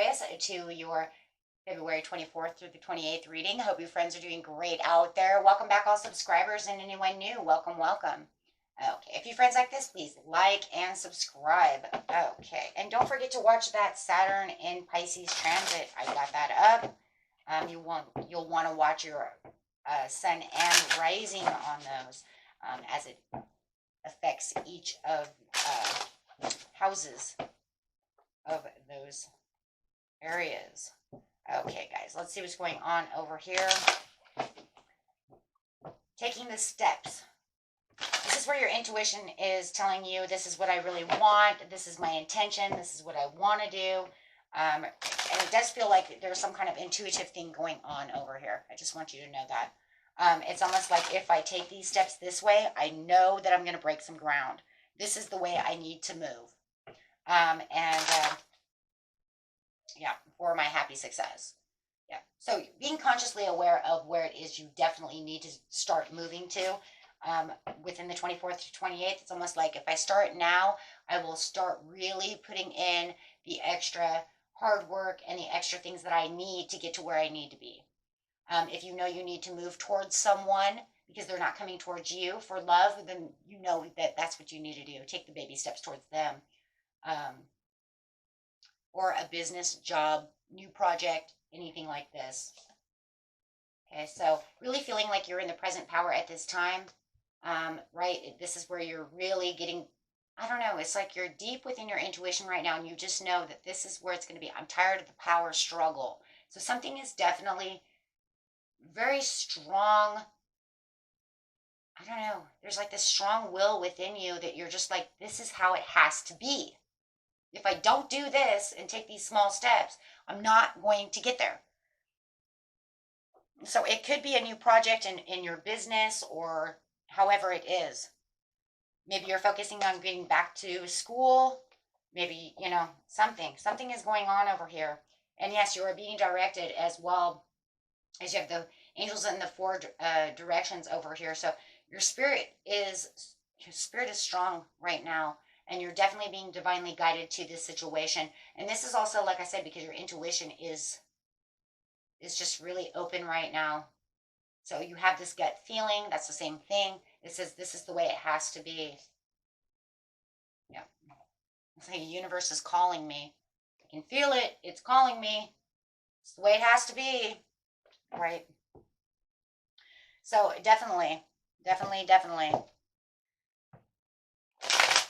Aquarius, to your February 24th through the 28th reading. I hope you friends are doing great out there. Welcome back, all subscribers, and anyone new. Welcome, welcome. Okay, if you friends like this, please like and subscribe. Okay, and don't forget to watch that Saturn in Pisces transit. I got that up. You'll want to watch your sun and rising on those as it affects each of houses of those areas. Okay, guys, let's see what's going on over here. Taking the steps. This is where your intuition is telling you, this is what I really want, this is my intention, this is what I want to do. And it does feel like there's some kind of intuitive thing going on over here. I just want you to know that. It's almost like if I take these steps this way, I know that I'm going to break some ground. This is the way I need to move. Yeah, for my happy success. Yeah. So being consciously aware of where it is you definitely need to start moving to within the 24th to 28th. It's almost like if I start now, I will start really putting in the extra hard work and the extra things that I need to get to where I need to be. If you know you need to move towards someone because they're not coming towards you for love, then you know that that's what you need to do. Take the baby steps towards them. Or a business, job, new project, anything like this. Okay, so really feeling like you're in the present power at this time, right? This is where you're really getting, I don't know, it's like you're deep within your intuition right now, and you just know that this is where it's going to be. I'm tired of the power struggle. So something is definitely very strong. I don't know. There's like this strong will within you that you're just like, this is how it has to be. If I don't do this and take these small steps, I'm not going to get there. So it could be a new project in your business or however it is. Maybe you're focusing on getting back to school. Maybe, something is going on over here. And yes, you are being directed as well as you have the angels in the four directions over here. So your spirit is strong right now. And you're definitely being divinely guided to this situation. And this is also, like I said, because your intuition is just really open right now. So you have this gut feeling. That's the same thing. It says this is the way it has to be. Yeah. It's like the universe is calling me. I can feel it. It's calling me. It's the way it has to be. Right? So definitely.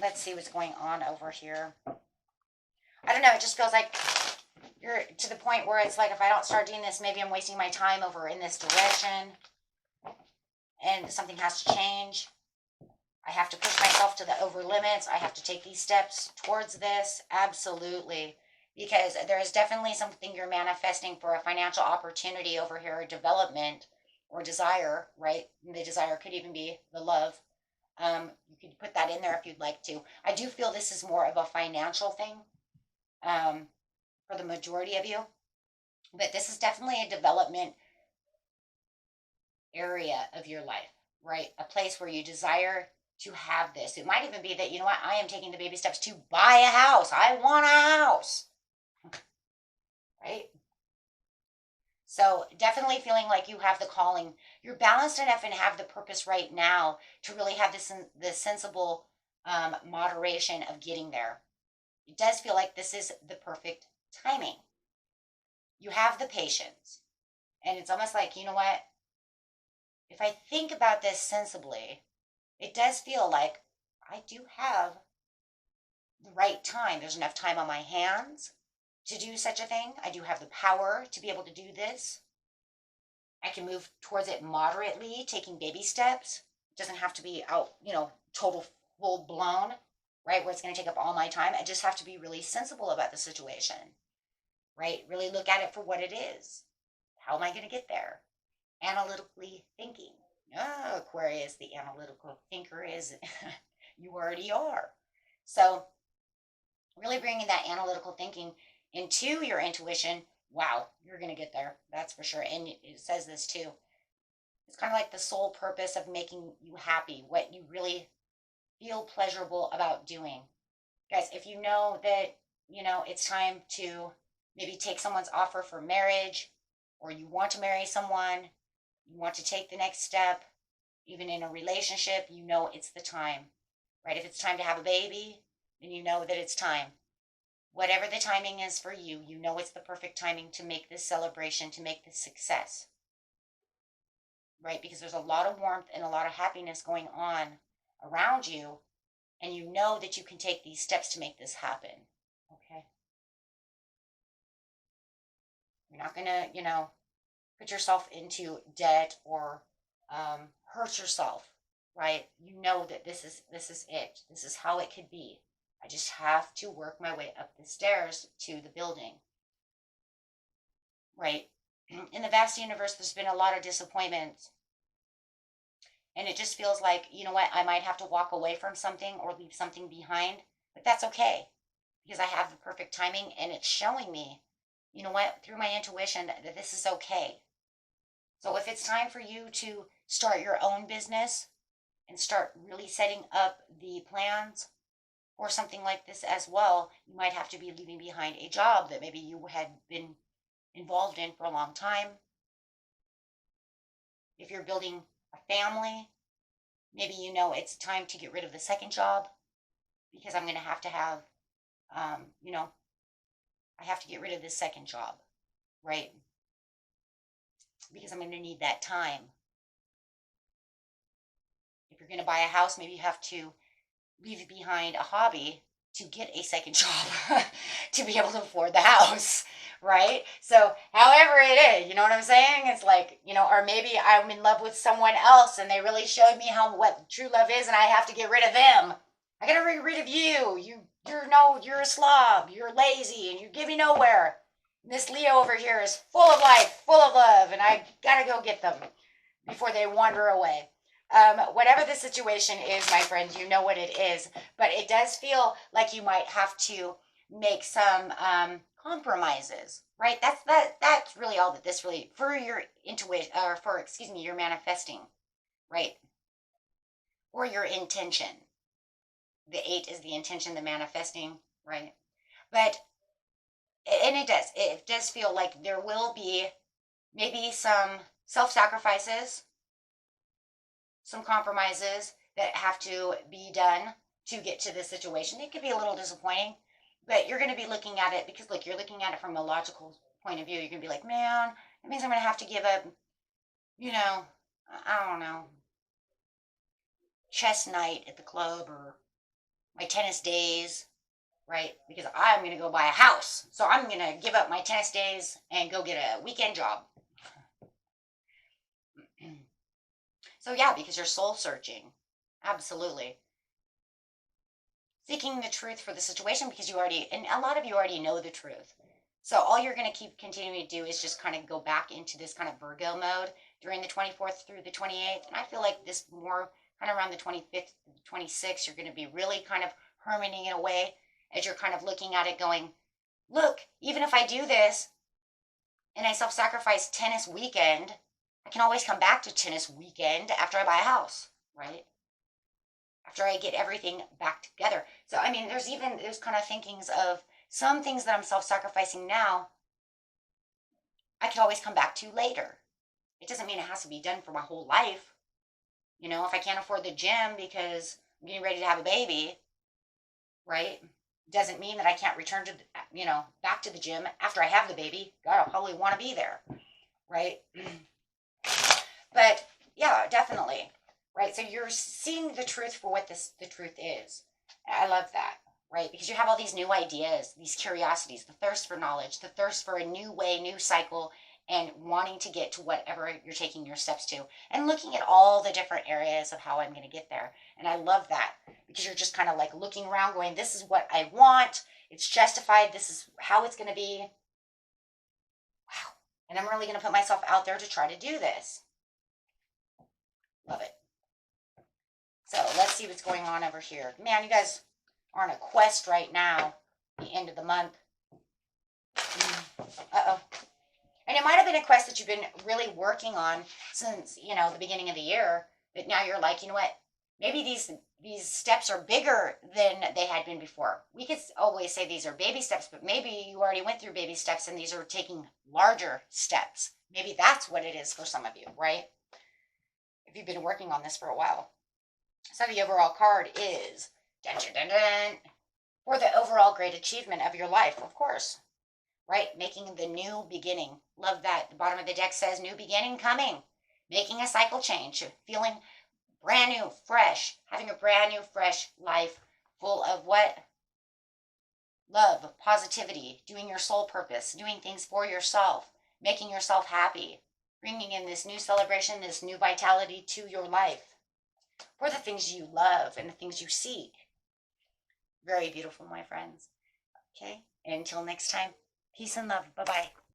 Let's see what's going on over here. I don't know. It just feels like you're to the point where it's like, if I don't start doing this, maybe I'm wasting my time over in this direction. And something has to change. I have to push myself to the over limits. I have to take these steps towards this. Absolutely. Because there is definitely something you're manifesting for a financial opportunity over here, development or desire, right? The desire could even be the love. You could put that in there if you'd like to. I do feel this is more of a financial thing for the majority of you. But this is definitely a development area of your life, right? A place where you desire to have this. It might even be that, you know what, I am taking the baby steps to buy a house. I want a house, right? So definitely feeling like you have the calling. You're balanced enough and have the purpose right now to really have this sensible moderation of getting there. It does feel like this is the perfect timing. You have the patience. And it's almost like, you know what? If I think about this sensibly, it does feel like I do have the right time. There's enough time on my hands to do such a thing. I do have the power to be able to do this. I can move towards it moderately, taking baby steps. It doesn't have to be out, total full blown, right? Where it's going to take up all my time. I just have to be really sensible about the situation, right? Really look at it for what it is. How am I going to get there? Analytically thinking. Oh, Aquarius, the analytical thinker is, you already are. So really bringing that analytical thinking into your intuition. Wow, you're going to get there. That's for sure. And it says this too. It's kind of like the sole purpose of making you happy, what you really feel pleasurable about doing. Guys, if you know that, it's time to maybe take someone's offer for marriage, or you want to marry someone, you want to take the next step, even in a relationship, you know it's the time, right? If it's time to have a baby, then you know that it's time. Whatever the timing is for you, you know it's the perfect timing to make this celebration, to make this success, right? Because there's a lot of warmth and a lot of happiness going on around you, and you know that you can take these steps to make this happen, okay? You're not gonna, put yourself into debt or hurt yourself, right? You know that this is it. This is how it could be. I just have to work my way up the stairs to the building, right? In the vast universe, there's been a lot of disappointments. And it just feels like, you know what, I might have to walk away from something or leave something behind, but that's okay because I have the perfect timing and it's showing me, you know what, through my intuition that this is okay. So if it's time for you to start your own business and start really setting up the plans or something like this as well, you might have to be leaving behind a job that maybe you had been involved in for a long time. If you're building a family, maybe you know it's time to get rid of the second job because I'm going to have, I have to get rid of this second job, right? Because I'm going to need that time. If you're going to buy a house, maybe you have to leave behind a hobby to get a second job to be able to afford the house, right? So however it is, you know what I'm saying? It's like, or maybe I'm in love with someone else and they really showed me what true love is and I have to get rid of them. I gotta get rid of you. You're a slob, you're lazy, and you get me nowhere. And this Leo over here is full of life, full of love, and I gotta go get them before they wander away. Whatever the situation is, my friends, you know what it is, but it does feel like you might have to make some compromises, right? That's really all that this really for your intuition, or for your manifesting, right? Or your intention. The 8 is the intention, the manifesting, right? But and it does feel like there will be maybe some self-sacrifices, some compromises that have to be done to get to this situation. It could be a little disappointing, but you're going to be looking at it because, look, you're looking at it from a logical point of view. You're going to be like, man, that means I'm going to have to give up, I don't know, chess night at the club or my tennis days, right? Because I'm going to go buy a house. So I'm going to give up my tennis days and go get a weekend job. So yeah, because you're soul searching. Absolutely. Seeking the truth for the situation because and a lot of you already know the truth. So all you're going to keep continuing to do is just kind of go back into this kind of Virgo mode during the 24th through the 28th. And I feel like this more kind of around the 25th, 26th, you're going to be really kind of hermiting it away as you're kind of looking at it going, look, even if I do this and I self-sacrifice tennis weekend, I can always come back to tennis weekend after I buy a house, right? After I get everything back together. So, I mean, there's kind of thinkings of some things that I'm self-sacrificing now, I could always come back to later. It doesn't mean it has to be done for my whole life. If I can't afford the gym because I'm getting ready to have a baby, right? Doesn't mean that I can't return to, back to the gym after I have the baby. God, I'll probably want to be there, right? But yeah, definitely, right? So you're seeing the truth for what the truth is. I love that, right? Because you have all these new ideas, these curiosities, the thirst for knowledge, the thirst for a new way, new cycle, and wanting to get to whatever you're taking your steps to, and looking at all the different areas of how I'm going to get there. And I love that because you're just kind of like looking around going, this is what I want. It's justified. This is how it's going to be. Wow. And I'm really going to put myself out there to try to do this. Love it. So let's see what's going on over here. Man, you guys are on a quest right now, the end of the month. Uh-oh. And it might have been a quest that you've been really working on since, the beginning of the year. But now you're like, you know what? Maybe these these steps are bigger than they had been before. We could always say these are baby steps, but maybe you already went through baby steps and these are taking larger steps. Maybe that's what it is for some of you, right? If you've been working on this for a while. So the overall card is dun, dun, dun, dun, for the overall great achievement of your life, of course, right? Making the new beginning. Love that. The bottom of the deck says new beginning coming, making a cycle change, feeling brand new, fresh, having a brand new, fresh life full of what? Love, positivity, doing your soul purpose, doing things for yourself, making yourself happy, bringing in this new celebration, this new vitality to your life for the things you love and the things you seek. Very beautiful, my friends. Okay, until next time, peace and love. Bye-bye.